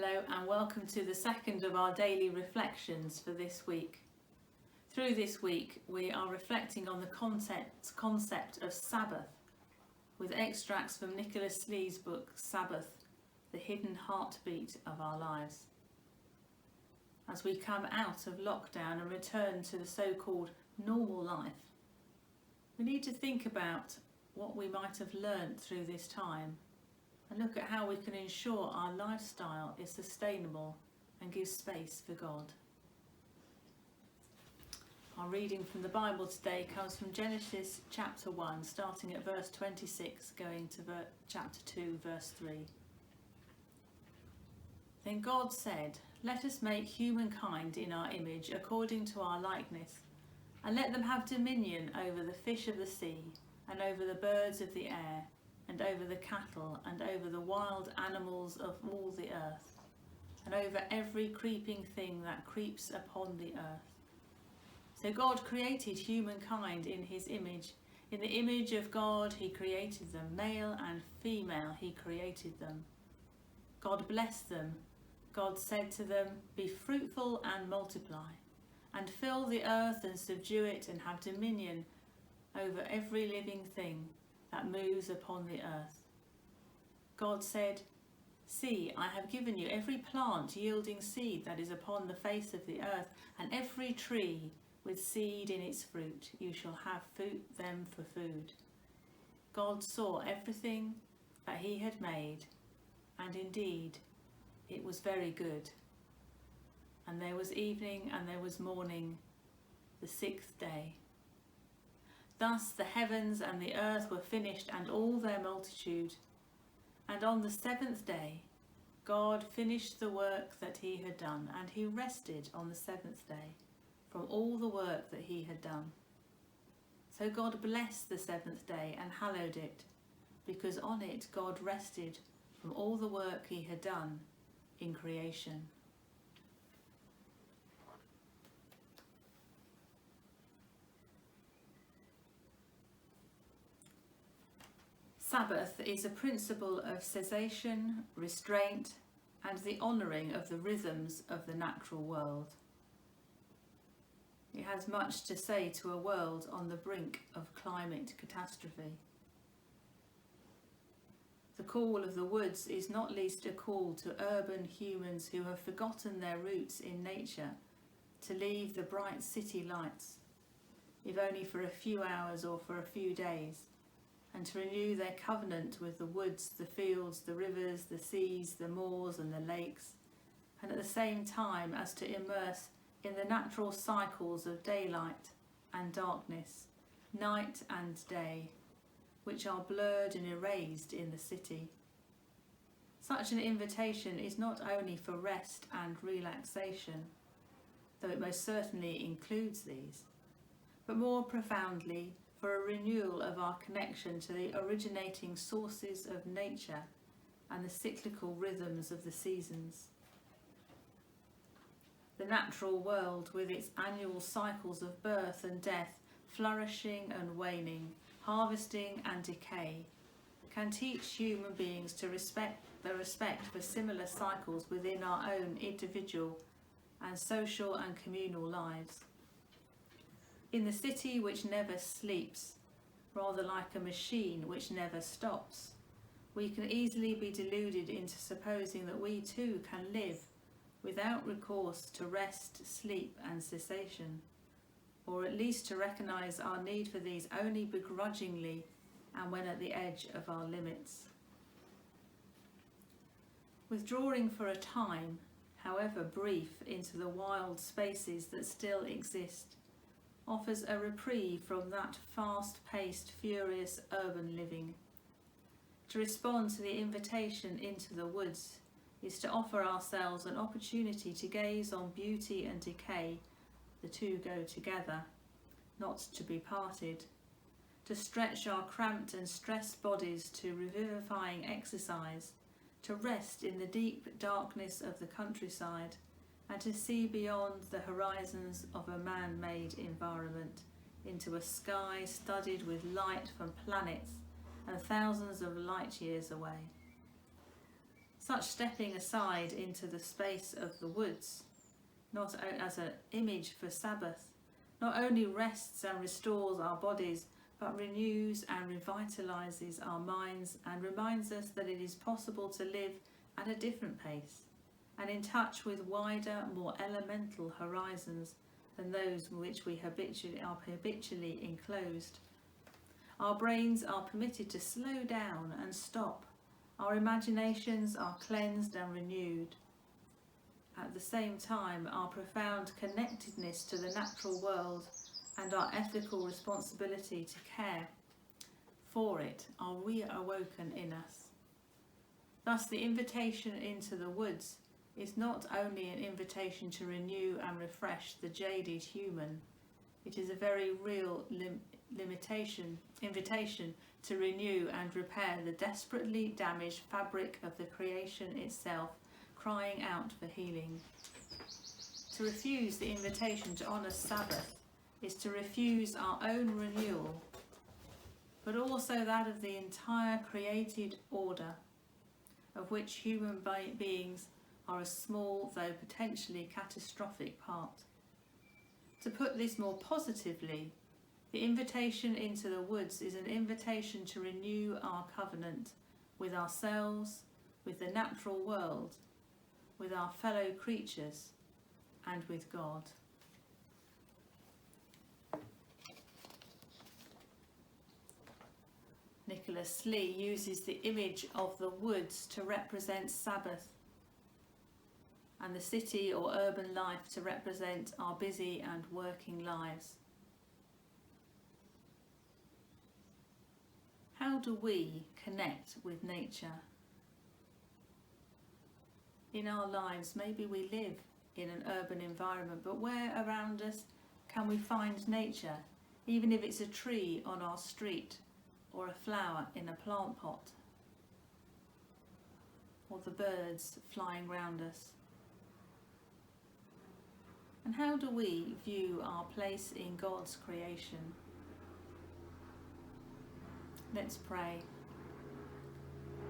Hello and welcome to the second of our daily reflections for this week. Through this week we are reflecting on the concept of Sabbath with extracts from Nicola Slee's book Sabbath, the hidden heartbeat of our lives. As we come out of lockdown and return to the so-called normal life, we need to think about what we might have learnt through this time and look at how we can ensure our lifestyle is sustainable and gives space for God. Our reading from the Bible today comes from Genesis chapter 1, starting at verse 26, going to chapter 2, verse 3. Then God said, "Let us make humankind in our image, according to our likeness, and let them have dominion over the fish of the sea, and over the birds of the air, and over the cattle, and over the wild animals of all the earth, and over every creeping thing that creeps upon the earth." So God created humankind in his image. In the image of God he created them, male and female he created them. God blessed them. God said to them, "Be fruitful and multiply, and fill the earth and subdue it, and have dominion over every living thing that moves upon the earth." God said, "See, I have given you every plant yielding seed that is upon the face of the earth, and every tree with seed in its fruit. You shall have them for food." God saw everything that he had made, and indeed it was very good. And there was evening and there was morning, the sixth day. Thus the heavens and the earth were finished, and all their multitude. And on the seventh day God finished the work that he had done, and he rested on the seventh day from all the work that he had done. So God blessed the seventh day and hallowed it, because on it God rested from all the work he had done in creation. Sabbath is a principle of cessation, restraint, and the honouring of the rhythms of the natural world. It has much to say to a world on the brink of climate catastrophe. The call of the woods is not least a call to urban humans who have forgotten their roots in nature to leave the bright city lights, if only for a few hours or for a few days, and to renew their covenant with the woods, the fields, the rivers, the seas, the moors and the lakes, and at the same time as to immerse in the natural cycles of daylight and darkness, night and day, which are blurred and erased in the city. Such an invitation is not only for rest and relaxation, though it most certainly includes these, but more profoundly for a renewal of our connection to the originating sources of nature and the cyclical rhythms of the seasons. The natural world, with its annual cycles of birth and death, flourishing and waning, harvesting and decay, can teach human beings to respect for similar cycles within our own individual and social and communal lives. In the city which never sleeps, rather like a machine which never stops, we can easily be deluded into supposing that we too can live without recourse to rest, sleep and cessation, or at least to recognise our need for these only begrudgingly and when at the edge of our limits. Withdrawing for a time, however brief, into the wild spaces that still exist offers a reprieve from that fast-paced, furious urban living. To respond to the invitation into the woods is to offer ourselves an opportunity to gaze on beauty and decay, the two go together, not to be parted, to stretch our cramped and stressed bodies to revivifying exercise, to rest in the deep darkness of the countryside, and to see beyond the horizons of a man-made environment into a sky studded with light from planets and thousands of light years away. Such stepping aside into the space of the woods, not as an image for Sabbath, not only rests and restores our bodies, but renews and revitalises our minds and reminds us that it is possible to live at a different pace and in touch with wider, more elemental horizons than those in which we are habitually enclosed. Our brains are permitted to slow down and stop. Our imaginations are cleansed and renewed. At the same time, our profound connectedness to the natural world and our ethical responsibility to care for it are reawoken in us. Thus, the invitation into the woods is not only an invitation to renew and refresh the jaded human, it is a very real invitation to renew and repair the desperately damaged fabric of the creation itself, crying out for healing. To refuse the invitation to honour Sabbath is to refuse our own renewal, but also that of the entire created order, of which human beings are a small, though potentially catastrophic part. To put this more positively, the invitation into the woods is an invitation to renew our covenant with ourselves, with the natural world, with our fellow creatures, and with God. Nicola Slee uses the image of the woods to represent Sabbath, and the city or urban life to represent our busy and working lives. How do we connect with nature? In our lives, maybe we live in an urban environment, but where around us can we find nature, even if it's a tree on our street or a flower in a plant pot, or the birds flying round us? And how do we view our place in God's creation? Let's pray.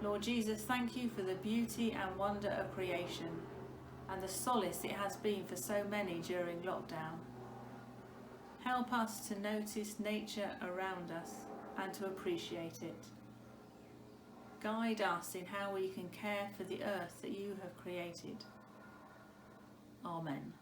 Lord Jesus, thank you for the beauty and wonder of creation and the solace it has been for so many during lockdown. Help us to notice nature around us and to appreciate it. Guide us in how we can care for the earth that you have created. Amen.